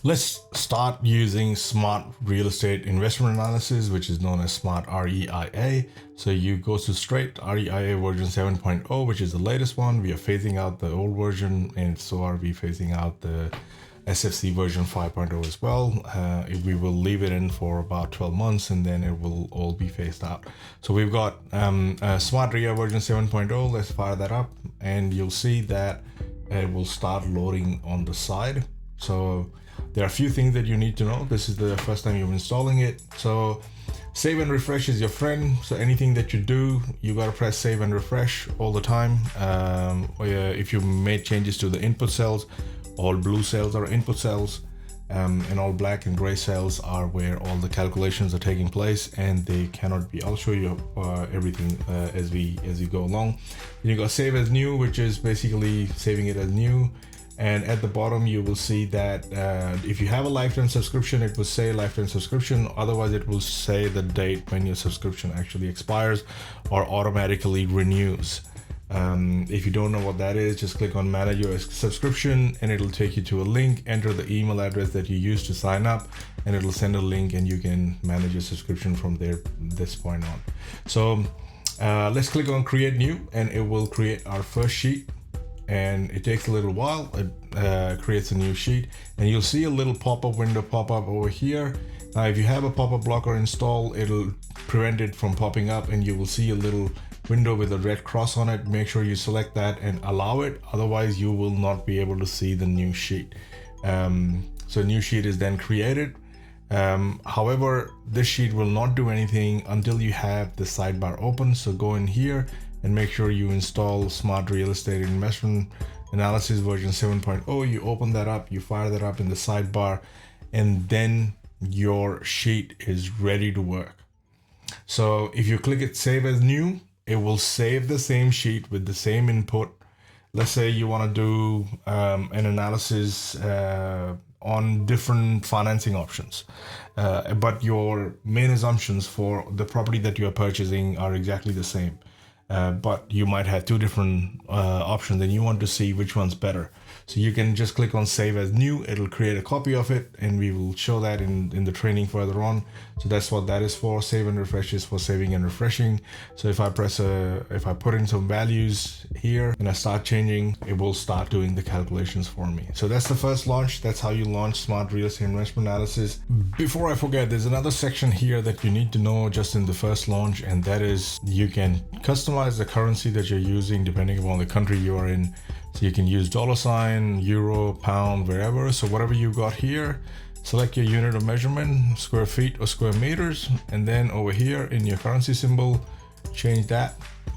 Let's start using Smart Real Estate Investment Analysis, which is known as Smart REIA. So you go to straight REIA version 7.0, which is the latest one. We are phasing out the old version, and so are we phasing out the SFC version 5.0 as well. We will leave it in for about 12 months and then it will all be phased out. So we've got Smart REIA version 7.0. Let's fire that up and you'll see that it will start loading on the side. So there are a few things that you need to know. This is the first time you're installing it. So save and refresh is your friend. So anything that you do, you got to press save and refresh all the time. If you made changes to the input cells, all blue cells are input cells, and all black and gray cells are where all the calculations are taking place, and they cannot be. I'll show you everything as we go along. Then you got save as new, which is basically saving it as new. And at the bottom you will see that if you have a lifetime subscription, it will say lifetime subscription. Otherwise it will say the date when your subscription actually expires or automatically renews. If you don't know what that is, just click on manage your subscription and it'll take you to a link. Enter the email address that you used to sign up and it'll send a link and you can manage your subscription from there this point on. So let's click on create new and it will create our first sheet, and it takes a little while. It creates a new sheet and you'll see a little pop-up window pop up over here. Now if you have a pop-up blocker installed, it'll prevent it from popping up and you will see a little window with a red cross on it. Make sure you select that and allow it, otherwise you will not be able to see the new sheet. So new sheet is then created. However, this sheet will not do anything until you have the sidebar open. So go in here and make sure you install Smart Real Estate Investment Analysis version 7.0. You open that up, you fire that up in the sidebar, and then your sheet is ready to work. So if you click it save as new, it will save the same sheet with the same input. Let's say you want to do an analysis on different financing options, but your main assumptions for the property that you are purchasing are exactly the same. But you might have two different options and you want to see which one's better. So you can just click on save as new. It'll create a copy of it and we will show that in the training further on. So that's what that is for. Save and refresh is for saving and refreshing. So if I put in some values here and I start changing, it will start doing the calculations for me. So that's the first launch. That's how you launch Smart Real Estate Investment Analysis. Before I forget, there's another section here that you need to know just in the first launch, and that is you can customize the currency that you're using depending upon the country you are in. So you can use $, euro, pound, wherever. So whatever you got here, select your unit of measurement, square feet or square meters, and then over here in your currency symbol, change that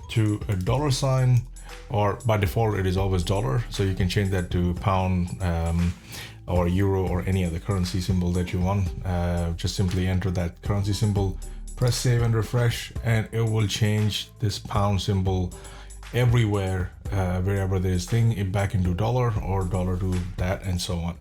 to a $, or by default it is always dollar. So you can change that to pound or euro or any other currency symbol that you want. Just simply enter that currency symbol, press save and refresh, and it will change this pound symbol everywhere, wherever there's thing, it back into dollar or dollar to that, and so on.